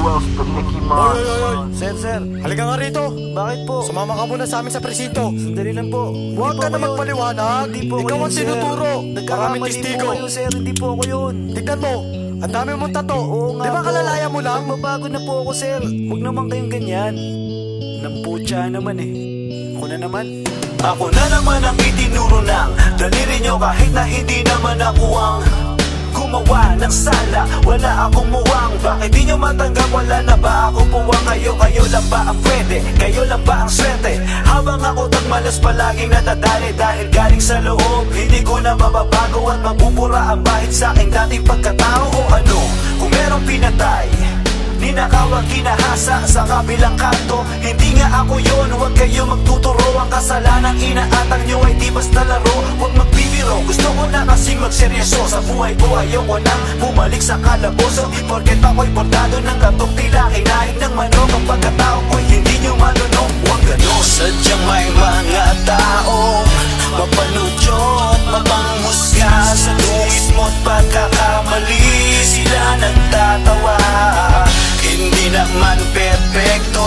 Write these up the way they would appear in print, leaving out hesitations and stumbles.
Wells to Mickey Mouse. Sir, Halika nga rito. bakit po? Sumama ka muna sa amin sa presinto. Sandali lang po. Huwag ka na magpaliwanag. Hindi po ako Ikaw yun, ang sir. tinuturo. Maraming Nagkakamali po testigo. kayo, sir. Hindi po ako yun. Tignan mo, ang dami mong tato. Oo nga Di ba po. kalalaya mo lang? Magbabago na po ako, sir. Huwag naman kayong ganyan. Namputya naman eh. Ako na naman. Ako na naman ang itinuro ng daliri nyo kahit na hindi naman ako ang gumawa ng sala. Wala akong muwang, bakit di nyo matanggap? Wala na ba ako puwang? Kayo lang ba ang pwede? Kayo lang ba ang swerte? Habang ako tagmalas palaging nadadali dahil galing sa loob, hindi ko na mababago at mabubura ang bahid sa aking dating pagkatao. O ano, kung merong pinatay, ninakaw ang kinahasa sa kabilang kanto. Hindi nga ako yun, huwag kayo magtuturo. Ang kasalanan inaatang nyo ay di basta laro. Huwag magbibiro, gusto ko na kasing magseryoso. Sa buhay ko ayoko nang bumalik sa kalaboso. Di porket ako'y bordado ng katok, tila kinain ng manok. Ang pagkatao ko'y hindi nyo malunok. Huwag ganon. Sadyang may mga taong mapanudyot, mapanghusga sa tuwid mo't pagkakamali. Sila nagtatawa, hindi naman perfecto,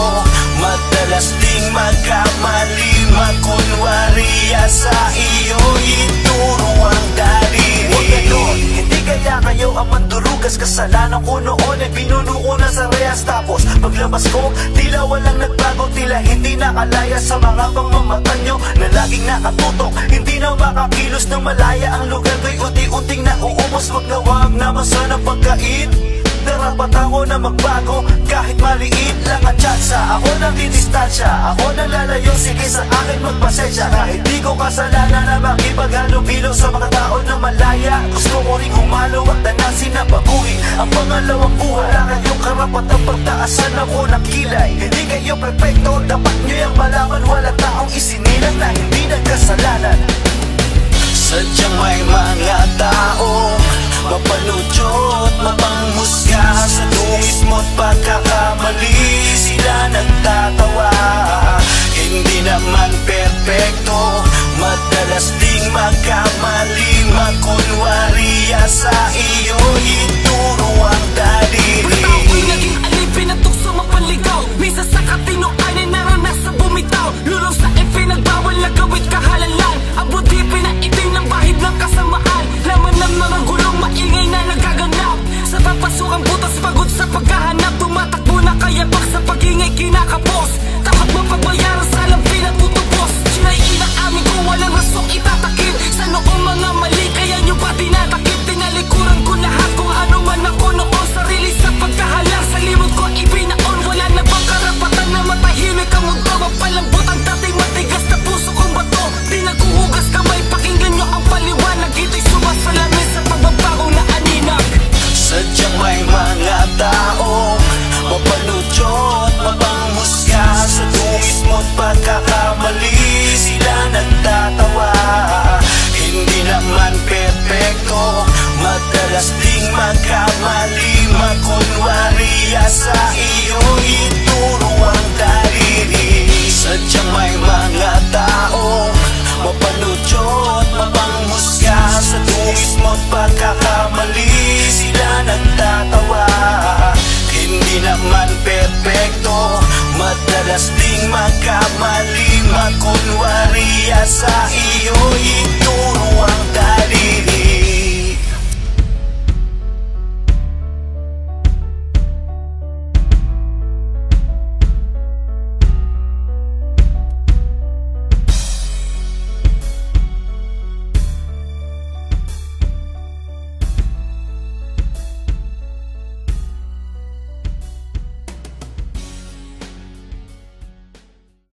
madalas ding magkamali. Magkunwari sa iyo, ituro ang daliri. Huwag ganon, hindi kaya kayo ang mandurugas. Kasalanan ko noon ay pinuno ko na sa rehas. Tapos paglabas ko, tila walang nagbago. Tila hindi nakalaya sa mga pangmamatan nyo na laging nakatutok. Hindi na makakilos ng malaya. Ang lugar ko'y unti-unting nauubos. Wag na wag naman sana pagkain. Narapat ako na magbago kahit maliit lang ang tsansa. Ako nang didistansya, ako nang lalayo. Sige sa akin magpasensya kahit di ko kasalanan na makipaghalubilo sa mga tao na malaya. Gusto ko rin humalo at tanasin na baguhin ang pangalawang buhay. Wala kayong karapatang pagtaasan ako ng kilay. Hindi kayo perfecto, dapat nyo yung malaman. Wala taong isinilang na hindi nagkasalanan. Sadyang may mga tao mapanudyot, mapanghusga sa